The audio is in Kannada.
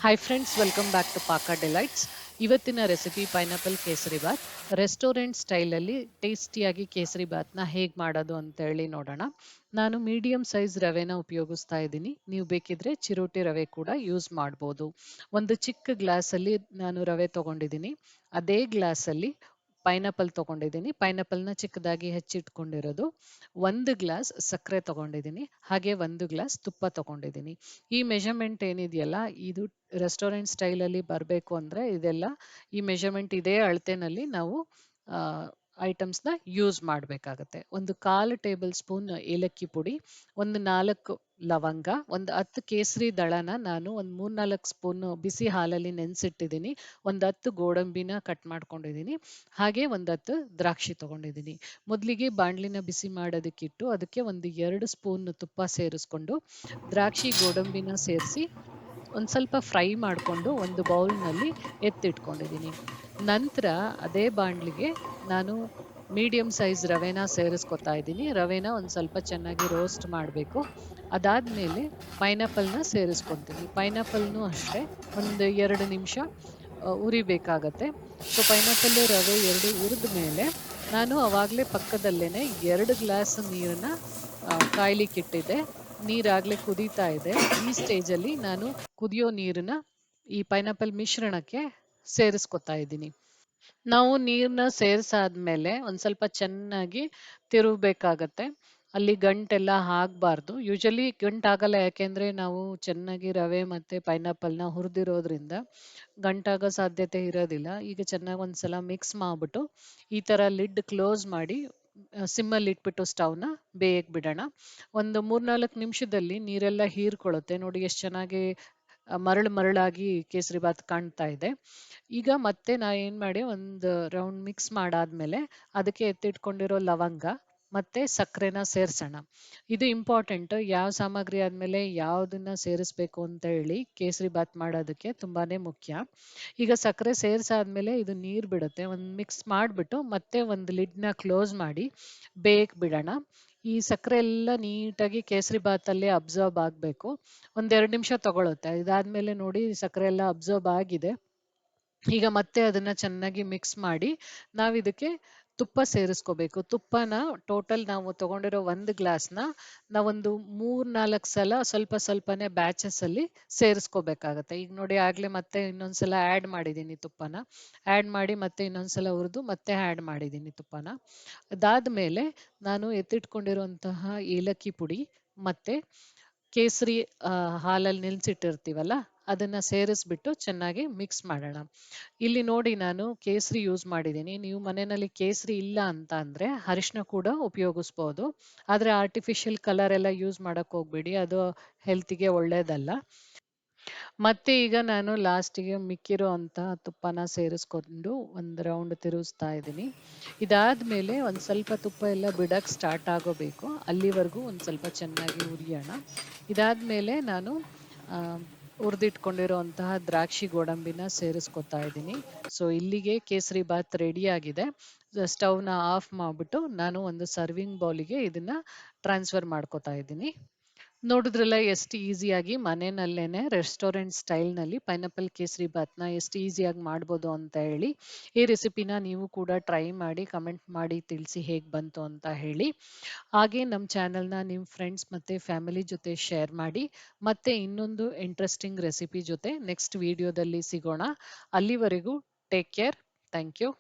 Hi friends, welcome back to Paaka delights. ಇವತ್ತಿನ recipe pineapple kesari bath. Restaurant ಸ್ಟೈಲಲ್ಲಿ ಟೇಸ್ಟಿಯಾಗಿ ಕೇಸರಿ ಬಾತ್ನ ಹೇಗೆ ಮಾಡೋದು ಅಂತ ಹೇಳಿ ನೋಡೋಣ. ನಾನು ಮೀಡಿಯಂ ಸೈಜ್ ರವೆನ ಉಪಯೋಗಿಸ್ತಾ ಇದ್ದೀನಿ. ನೀವು ಬೇಕಿದ್ರೆ ಚಿರೋಟಿ ರವೆ ಕೂಡ ಯೂಸ್ ಮಾಡ್ಬೋದು. ಒಂದು ಚಿಕ್ಕ ಗ್ಲಾಸಲ್ಲಿ ನಾನು ರವೆ ತಗೊಂಡಿದ್ದೀನಿ. ಅದೇ ಗ್ಲಾಸಲ್ಲಿ ಪೈನಾಪಲ್ ತಗೊಂಡಿದ್ದೀನಿ. ಪೈನಾಪಲ್ನ ಚಿಕ್ಕದಾಗಿ ಹೆಚ್ಚಿಟ್ಕೊಂಡಿರೋದು. ಒಂದು ಗ್ಲಾಸ್ ಸಕ್ಕರೆ ತಗೊಂಡಿದ್ದೀನಿ. ಹಾಗೆ ಒಂದು ಗ್ಲಾಸ್ ತುಪ್ಪ ತಗೊಂಡಿದ್ದೀನಿ. ಈ ಮೆಷರ್ಮೆಂಟ್ ಏನಿದೆಯಲ್ಲ, ಇದು ರೆಸ್ಟೋರೆಂಟ್ ಸ್ಟೈಲಲ್ಲಿ ಬರಬೇಕು ಅಂದರೆ ಇದೆಲ್ಲ ಈ ಮೆಷರ್ಮೆಂಟ್ ಇದೇ ಅಳತೆನಲ್ಲಿ ನಾವು ಐಟಮ್ಸ್ನ ಯೂಸ್ ಮಾಡಬೇಕಾಗತ್ತೆ. ಒಂದು 1/4 ಟೇಬಲ್ ಸ್ಪೂನ್ ಏಲಕ್ಕಿ ಪುಡಿ, ಒಂದು 4 ಲವಂಗ, ಒಂದು 10 ಕೇಸರಿ ದಳನ ನಾನು ಒಂದು 3-4 ಸ್ಪೂನ್ ಬಿಸಿ ಹಾಲಲ್ಲಿ ನೆನೆಸಿಟ್ಟಿದ್ದೀನಿ. ಒಂದು 10 ಗೋಡಂಬಿನ ಕಟ್ ಮಾಡ್ಕೊಂಡಿದ್ದೀನಿ. ಹಾಗೆ ಒಂದು 10 ದ್ರಾಕ್ಷಿ ತಗೊಂಡಿದ್ದೀನಿ. ಮೊದಲಿಗೆ ಬಾಣಲಿನ ಬಿಸಿ ಮಾಡೋದಕ್ಕಿಟ್ಟು ಅದಕ್ಕೆ ಒಂದು 2 ಸ್ಪೂನ್ ತುಪ್ಪ ಸೇರಿಸ್ಕೊಂಡು ದ್ರಾಕ್ಷಿ ಗೋಡಂಬಿನ ಸೇರಿಸಿ ಒಂದು ಸ್ವಲ್ಪ ಫ್ರೈ ಮಾಡಿಕೊಂಡು ಒಂದು ಬೌಲ್ನಲ್ಲಿ ಎತ್ತಿಟ್ಕೊಂಡಿದ್ದೀನಿ. ನಂತರ ಅದೇ ಬಾಣಲಿಗೆ ನಾನು ಮೀಡಿಯಂ ಸೈಜ್ ರವೆನ ಸೇರಿಸ್ಕೊತಾ ಇದ್ದೀನಿ. ರವೆನ ಒಂದು ಸ್ವಲ್ಪ ಚೆನ್ನಾಗಿ ರೋಸ್ಟ್ ಮಾಡಬೇಕು. ಅದಾದಮೇಲೆ ಪೈನಾಪಲ್ನ ಸೇರಿಸ್ಕೊತೀನಿ. ಪೈನಾಪಲ್ನೂ ಅಷ್ಟೇ ಒಂದು 2 ನಿಮಿಷ ಉರಿಬೇಕಾಗತ್ತೆ. ಸೊ ಪೈನಾಪಲ್ಲು ರವೆ ಎರಡು ಹುರಿದ ಮೇಲೆ ನಾನು ಅವಾಗಲೇ ಪಕ್ಕದಲ್ಲೇನೆ 2 ಗ್ಲಾಸ್ ನೀರನ್ನ ಕಾಯ್ಲಿಕ್ಕಿಟ್ಟಿದ್ದೆ. ನೀರಾಗಲೇ ಕುದೀತಾ ಇದೆ. ಈ ಸ್ಟೇಜಲ್ಲಿ ನಾನು ಕುದಿಯೋ ನೀರನ್ನ ಈ ಪೈನಾಪಲ್ ಮಿಶ್ರಣಕ್ಕೆ ಸೇರಿಸ್ಕೊತಾ ಇದ್ದೀನಿ. ನಾವು ನೀರನ್ನ ಸೇರಿಸಾದ್ಮೇಲೆ ಒಂದು ಸ್ವಲ್ಪ ಚೆನ್ನಾಗಿ ತಿರುಗಬೇಕಾಗತ್ತೆ. ಅಲ್ಲಿ ಗಂಟೆಲ್ಲ ಆಗಬಾರ್ದು. ಯೂಶಲಿ ಗಂಟಾಗಲ್ಲ, ಯಾಕೆಂದರೆ ನಾವು ಚೆನ್ನಾಗಿ ರವೆ ಮತ್ತು ಪೈನಾಪಲ್ನ ಹುರಿದಿರೋದ್ರಿಂದ ಗಂಟಾಗೋ ಸಾಧ್ಯತೆ ಇರೋದಿಲ್ಲ. ಈಗ ಚೆನ್ನಾಗಿ ಒಂದು ಸಲ ಮಿಕ್ಸ್ ಮಾಡಿಬಿಟ್ಟು ಈ ಥರ ಲಿಡ್ ಕ್ಲೋಸ್ ಮಾಡಿ ಸಿಮ್ಮಲ್ಲಿ ಇಟ್ಬಿಟ್ಟು ಸ್ಟವ್ನ ಬೇಯಕ್ಕೆ ಬಿಡೋಣ. ಒಂದು 3-4 ನಿಮಿಷದಲ್ಲಿ ನೀರೆಲ್ಲ ಹೀರ್ಕೊಳ್ಳುತ್ತೆ. ನೋಡಿ ಎಷ್ಟು ಚೆನ್ನಾಗಿ ಮರಳು ಮರಳಾಗಿ ಕೇಸರಿ ಬಾತ್ ಕಾಣ್ತಾ ಇದೆ. ಈಗ ಮತ್ತೆ ನಾ ಏನು ಮಾಡಿ ಒಂದು ರೌಂಡ್ ಮಿಕ್ಸ್ ಮಾಡಾದ್ಮೇಲೆ ಅದಕ್ಕೆ ಎತ್ತಿಟ್ಕೊಂಡಿರೋ ಲವಂಗ ಮತ್ತೆ ಸಕ್ಕರೆನ ಸೇರಿಸೋಣ. ಇದು ಇಂಪಾರ್ಟೆಂಟ್. ಯಾವ ಸಾಮಗ್ರಿ ಆದಮೇಲೆ ಯಾವುದನ್ನ ಸೇರಿಸ್ಬೇಕು ಅಂತ ಹೇಳಿ ಕೇಸರಿ ಬಾತ್ ಮಾಡೋದಕ್ಕೆ ತುಂಬಾನೇ ಮುಖ್ಯ. ಈಗ ಸಕ್ಕರೆ ಸೇರಿಸಾದ್ಮೇಲೆ ಇದು ನೀರು ಬಿಡುತ್ತೆ. ಒಂದು ಮಿಕ್ಸ್ ಮಾಡಿಬಿಟ್ಟು ಮತ್ತೆ ಒಂದು ಲಿಡ್ನ ಕ್ಲೋಸ್ ಮಾಡಿ ಬೇಯಕ್ಕೆ ಬಿಡೋಣ. ಈ ಸಕ್ಕರೆ ಎಲ್ಲ ನೀಟಾಗಿ ಕೇಸರಿ ಬಾತಲ್ಲಿ ಅಬ್ಸರ್ಬ್ ಆಗಬೇಕು. ಒಂದೆರಡು ನಿಮಿಷ ತಗೊಳುತ್ತೆ. ಇದಾದ್ಮೇಲೆ ನೋಡಿ ಸಕ್ಕರೆ ಎಲ್ಲ ಅಬ್ಸರ್ಬ್ ಆಗಿದೆ. ಈಗ ಮತ್ತೆ ಅದನ್ನ ಚೆನ್ನಾಗಿ ಮಿಕ್ಸ್ ಮಾಡಿ ನಾವಿದಕ್ಕೆ ತುಪ್ಪ ಸೇರಿಸ್ಕೋಬೇಕು. ತುಪ್ಪನ ಟೋಟಲ್ ನಾವು ತಗೊಂಡಿರೋ ಒಂದು ಗ್ಲಾಸ್ನ ನಾವೊಂದು 3-4 ಸಲ ಸ್ವಲ್ಪ ಸ್ವಲ್ಪನೇ ಬ್ಯಾಚಸ್ ಅಲ್ಲಿ ಸೇರಿಸ್ಕೋಬೇಕಾಗತ್ತೆ. ಈಗ ನೋಡಿ ಆಗ್ಲೇ ಮತ್ತೆ ಇನ್ನೊಂದ್ಸಲ ಆ್ಯಡ್ ಮಾಡಿದ್ದೀನಿ ತುಪ್ಪನ. ಆ್ಯಡ್ ಮಾಡಿ ಮತ್ತೆ ಇನ್ನೊಂದ್ಸಲ ಹುರಿದು ಮತ್ತೆ ಆ್ಯಡ್ ಮಾಡಿದ್ದೀನಿ ತುಪ್ಪನ. ಅದಾದ್ಮೇಲೆ ನಾನು ಎತ್ತಿಟ್ಕೊಂಡಿರುವಂತಹ ಏಲಕ್ಕಿ ಪುಡಿ ಮತ್ತೆ ಕೇಸರಿ ಹಾಲಲ್ಲಿ ನೆನೆಸಿಟ್ಟಿರ್ತೀವಲ್ಲ ಅದನ್ನ ಸೇರಿಸ್ಬಿಟ್ಟು ಚೆನ್ನಾಗಿ ಮಿಕ್ಸ್ ಮಾಡೋಣ. ಇಲ್ಲಿ ನೋಡಿ ನಾನು ಕೇಸರಿ ಯೂಸ್ ಮಾಡಿದ್ದೀನಿ. ನೀವು ಮನೆಯಲ್ಲಿ ಕೇಸರಿ ಇಲ್ಲ ಅಂತ ಅಂದ್ರೆ ಅರಿಶಿನ ಕೂಡ ಉಪಯೋಗಿಸ್ಬೋದು. ಆದರೆ ಆರ್ಟಿಫಿಷಿಯಲ್ ಕಲರ್ ಎಲ್ಲ ಯೂಸ್ ಮಾಡಕ್ ಹೋಗ್ಬೇಡಿ, ಅದು ಹೆಲ್ತಿಗೆ ಒಳ್ಳೇದಲ್ಲ. ಮತ್ತೆ ಈಗ ನಾನು ಲಾಸ್ಟಿಗೆ ಮಿಕ್ಕಿರೋ ಅಂತಹ ತುಪ್ಪನ ಸೇರಿಸ್ಕೊಂಡು ಒಂದು ರೌಂಡ್ ತಿರುಗಿಸ್ತಾ ಇದ್ದೀನಿ. ಇದಾದ್ಮೇಲೆ ಒಂದು ಸ್ವಲ್ಪ ತುಪ್ಪ ಎಲ್ಲ ಬಿಡಕ್ಕೆ ಸ್ಟಾರ್ಟ್ ಆಗೋಬೇಕು. ಅಲ್ಲಿವರೆಗೂ ಒಂದು ಸ್ವಲ್ಪ ಚೆನ್ನಾಗಿ ಹುರಿಯೋಣ. ಇದಾದ್ಮೇಲೆ ನಾನು ಹುರಿದಿಟ್ಕೊಂಡಿರುವಂತಹ ದ್ರಾಕ್ಷಿ ಗೋಡಂಬಿನ ಸೇರಿಸ್ಕೊತಾ ಇದ್ದೀನಿ. ಸೊ ಇಲ್ಲಿಗೆ ಕೇಸರಿ ಬಾತ್ ರೆಡಿ ಆಗಿದೆ. ಸ್ಟವ್ನ ಆಫ್ ಮಾಡಿಬಿಟ್ಟು ನಾನು ಒಂದು ಸರ್ವಿಂಗ್ ಬೌಲಿಗೆ ಇದನ್ನ ಟ್ರಾನ್ಸ್ಫರ್ ಮಾಡ್ಕೊತಾ ಇದ್ದೀನಿ. ನೋಡಿದ್ರಲ್ಲ ಎಷ್ಟು ಈಸಿಯಾಗಿ ಮನೆಯಲ್ಲೇನೆ ರೆಸ್ಟೋರೆಂಟ್ ಸ್ಟೈಲ್ನಲ್ಲಿ ಪೈನಾಪಲ್ ಕೇಸರಿ ಬಾತ್ನ ಎಷ್ಟು ಈಸಿಯಾಗಿ ಮಾಡ್ಬೋದು ಅಂತ ಹೇಳಿ. ಈ ರೆಸಿಪಿನ ನೀವು ಕೂಡ ಟ್ರೈ ಮಾಡಿ ಕಮೆಂಟ್ ಮಾಡಿ ತಿಳಿಸಿ ಹೇಗೆ ಬಂತು ಅಂತ ಹೇಳಿ. ಹಾಗೆ ನಮ್ಮ ಚಾನಲ್ನ ನಿಮ್ಮ ಫ್ರೆಂಡ್ಸ್ ಮತ್ತು ಫ್ಯಾಮಿಲಿ ಜೊತೆ ಶೇರ್ ಮಾಡಿ. ಮತ್ತೆ ಇನ್ನೊಂದು ಇಂಟ್ರೆಸ್ಟಿಂಗ್ ರೆಸಿಪಿ ಜೊತೆ ನೆಕ್ಸ್ಟ್ ವಿಡಿಯೋದಲ್ಲಿ ಸಿಗೋಣ. ಅಲ್ಲಿವರೆಗೂ ಟೇಕ್ ಕೇರ್. Thank you.